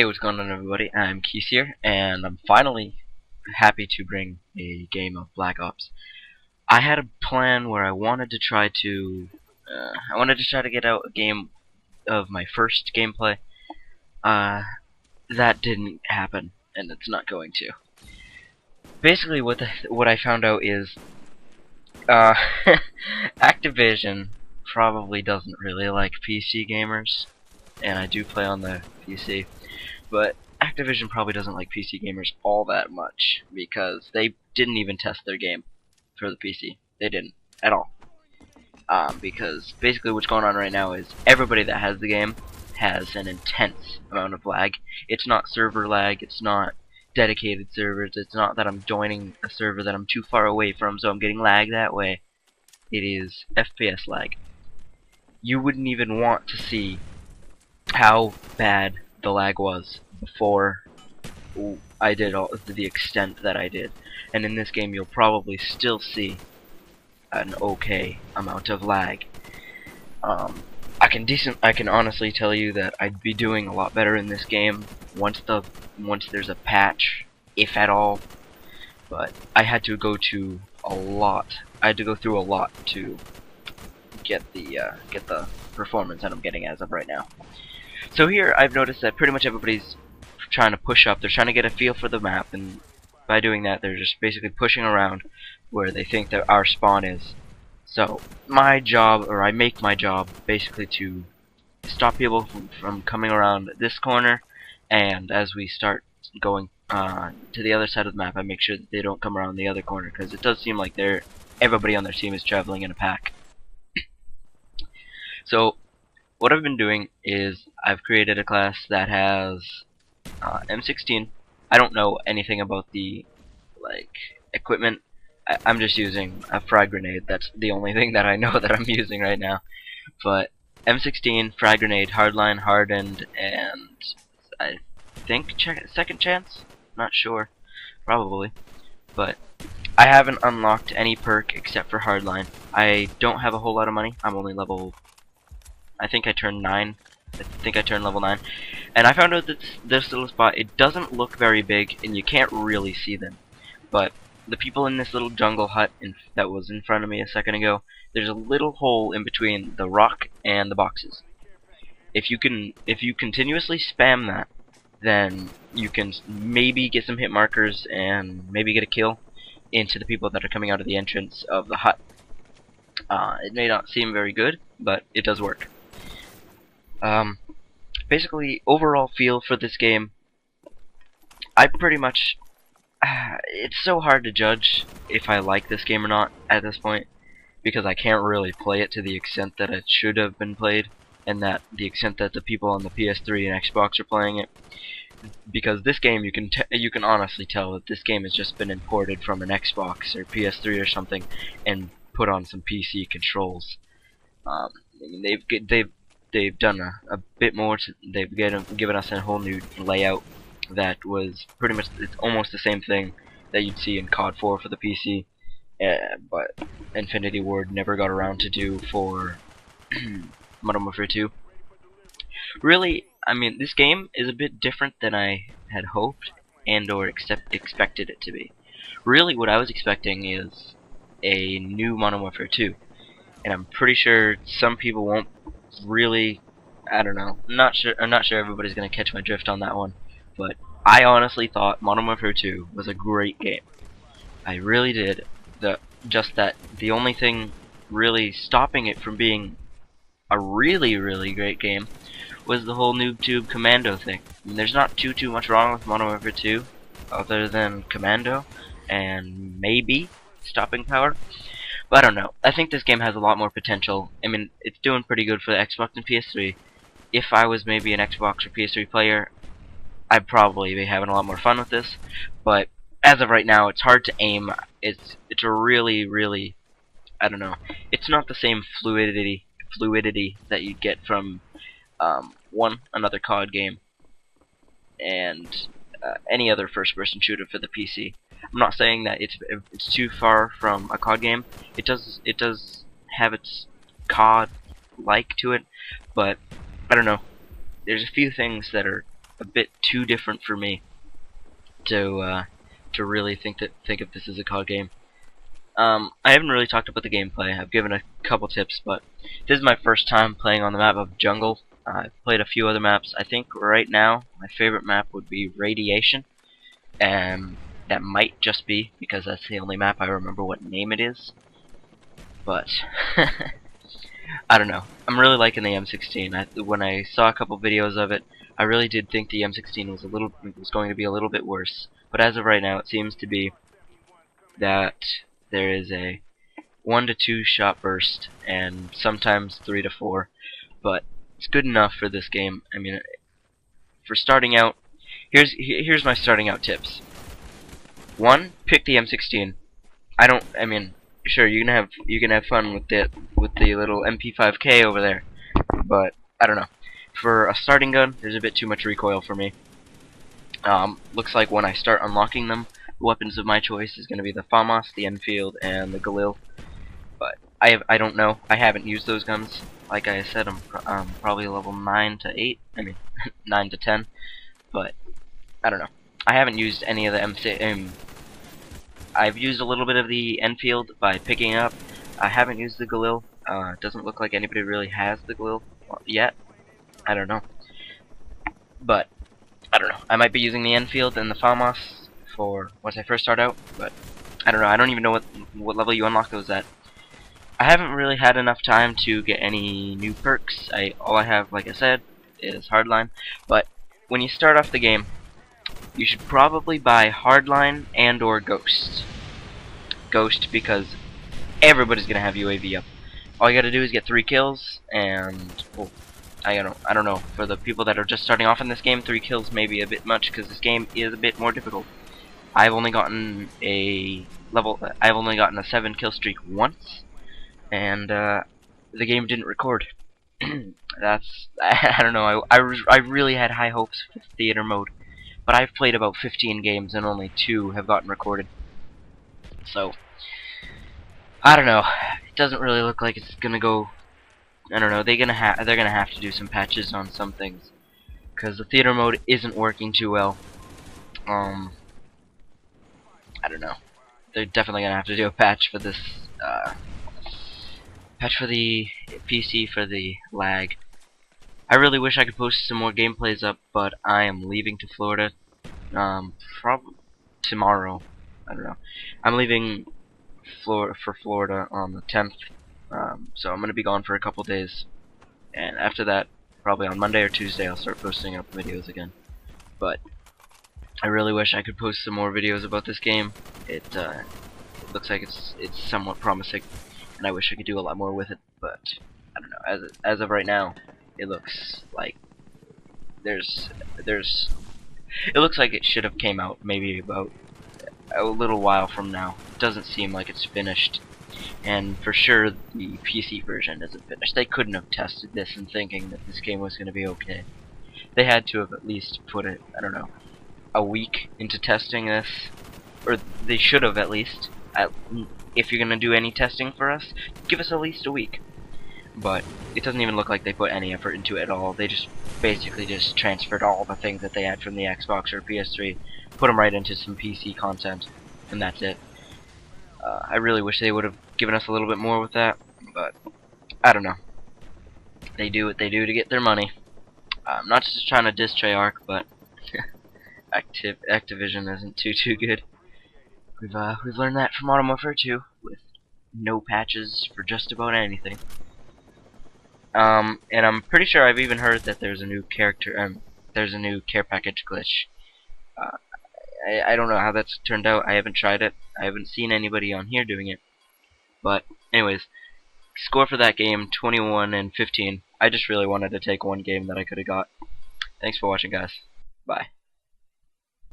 Hey, what's going on, everybody? I'm iAmKEIS here, and I'm finally happy to bring a game of Black Ops. I had a plan where I wanted to try to, get out a game of my first gameplay. That didn't happen, and it's not going to. Basically, what I found out is, uh, Activision probably doesn't really like PC gamers, and I do play on the PC. But Activision probably doesn't like PC gamers all that much because they didn't even test their game for the PC. They didn't at all. Because basically what's going on right now is everybody that has the game has an intense amount of lag. It's not server lag, it's not dedicated servers, it's not that I'm joining a server that I'm too far away from so I'm getting lag that way. It is FPS lag. You wouldn't even want to see how bad the lag was before I did all to the extent that I did, and in this game you'll probably still see an okay amount of lag. I can honestly tell you that I'd be doing a lot better in this game once there's a patch, if at all. But I had to go to a lot. I had to go through a lot to get the performance that I'm getting as of right now. So here I've noticed that pretty much everybody's trying to push up. They're trying to get a feel for the map, and by doing that they're just basically pushing around where they think that our spawn is. So my job, or I make my job basically to stop people from coming around this corner, and as we start going to the other side of the map I make sure that they don't come around the other corner, because it does seem like everybody on their team is traveling in a pack. So what I've been doing is I've created a class that has M16. I don't know anything about the equipment. I'm just using a frag grenade. That's the only thing that I know that I'm using right now. But M16, frag grenade, hardline, hardened, and I think second chance. Not sure, probably. But I haven't unlocked any perk except for hardline. I don't have a whole lot of money. I'm only level. I think I turned 9. I think I turned level 9. And I found out that this little spot, it doesn't look very big, and you can't really see them. But the people in this little jungle hut that was in front of me a second ago, there's a little hole in between the rock and the boxes. If you continuously spam that, then you can maybe get some hit markers and maybe get a kill into the people that are coming out of the entrance of the hut. It may not seem very good, but it does work. Basically, overall feel for this game, I pretty much, it's so hard to judge if I like this game or not at this point, because I can't really play it to the extent that it should have been played, and that the extent that the people on the PS3 and Xbox are playing it. Because this game, you can honestly tell that this game has just been imported from an Xbox or PS3 or something, and put on some PC controls. I mean, they've done a bit more. They've given us a whole new layout that was pretty much, it's almost the same thing that you'd see in COD 4 for the PC, but Infinity Ward never got around to do for Modern Warfare 2. Really, I mean, this game is a bit different than I had hoped and/or expected it to be. Really, what I was expecting is a new Modern Warfare 2, and I'm pretty sure some people won't really. I don't know. I'm not sure everybody's gonna catch my drift on that one, but I honestly thought Modern Warfare 2 was a great game. I really did. Just that the only thing really stopping it from being a really, really great game was the whole noob tube commando thing. I mean, there's not too much wrong with Modern Warfare 2 other than commando and maybe stopping power. But I don't know. I think this game has a lot more potential. I mean, it's doing pretty good for the Xbox and PS3. If I was maybe an Xbox or PS3 player, I'd probably be having a lot more fun with this. But as of right now, it's hard to aim. It's a really, I don't know. It's not the same fluidity that you get from another COD game and any other first-person shooter for the PC. I'm not saying that it's too far from a COD game. It does have its COD like to it, but I don't know. There's a few things that are a bit too different for me to really think of this as a COD game. I haven't really talked about the gameplay. I've given a couple tips, but this is my first time playing on the map of Jungle. I've played a few other maps. I think right now my favorite map would be Radiation, and that might just be because that's the only map I remember what name it is. But I don't know. I'm really liking the M16. When I saw a couple videos of it, I really did think the M16 was going to be a little bit worse. But as of right now, it seems to be that there is a 1 to 2 shot burst, and sometimes 3 to 4. But it's good enough for this game. I mean, for starting out, here's my starting out tips. 1, pick the M16. I mean, sure, you can have fun with the little MP5K over there, but I don't know. For a starting gun, there's a bit too much recoil for me. Looks like when I start unlocking them, the weapons of my choice is going to be the FAMAS, the Enfield, and the Galil. But I don't know. I haven't used those guns. Like I said, I'm probably level 9 to 8. I mean, 9 to 10. But I don't know. I haven't used any of the I've used a little bit of the Enfield by picking it up. I haven't used the Galil. It doesn't look like anybody really has the Galil yet. I don't know. But I don't know. I might be using the Enfield and the FAMAS for once I first start out, but I don't know. I don't even know what level you unlock those at. I haven't really had enough time to get any new perks. All I have, like I said, is Hardline. But when you start off the game, you should probably buy Hardline and or Ghost. Ghost because everybody's gonna have UAV up. All you gotta do is get 3 kills, and well, I don't know. For the people that are just starting off in this game, 3 kills may be a bit much because this game is a bit more difficult. I've only gotten a 7 kill streak once, and the game didn't record. I don't know. I really had high hopes for theater mode, but I've played about 15 games and only 2 have gotten recorded. So I don't know. It doesn't really look like it's gonna go. I don't know. They're gonna have to do some patches on some things because the theater mode isn't working too well. I don't know. They're definitely gonna have to do a patch for this. Patch for the PC for the lag. I really wish I could post some more gameplays up, but I am leaving to Florida. Probably tomorrow. I don't know. I'm leaving for Florida on the 10th. So I'm gonna be gone for a couple days, and after that, probably on Monday or Tuesday, I'll start posting up videos again. But I really wish I could post some more videos about this game. It looks like it's somewhat promising, and I wish I could do a lot more with it. But I don't know. As of right now, it looks like it looks like it should have came out maybe about a little while from now. It doesn't seem like it's finished. And for sure, the PC version isn't finished. They couldn't have tested this and thinking that this game was going to be okay. They had to have at least put it, I don't know, a week into testing this. Or they should have at least. If you're going to do any testing for us, give us at least a week. But it doesn't even look like they put any effort into it at all. They just basically just transferred all the things that they had from the Xbox or PS3, put them right into some PC content, and that's it. I really wish they would have given us a little bit more with that, but I don't know. They do what they do to get their money. I'm not just trying to diss Treyarch, but Activision isn't too good. We've learned that from Modern Warfare 2 with no patches for just about anything. And I'm pretty sure I've even heard that there's a new there's a new care package glitch. I don't know how that's turned out. I haven't tried it. I haven't seen anybody on here doing it. But anyways, score for that game 21-15. I just really wanted to take one game that I could have got. Thanks for watching, guys. Bye.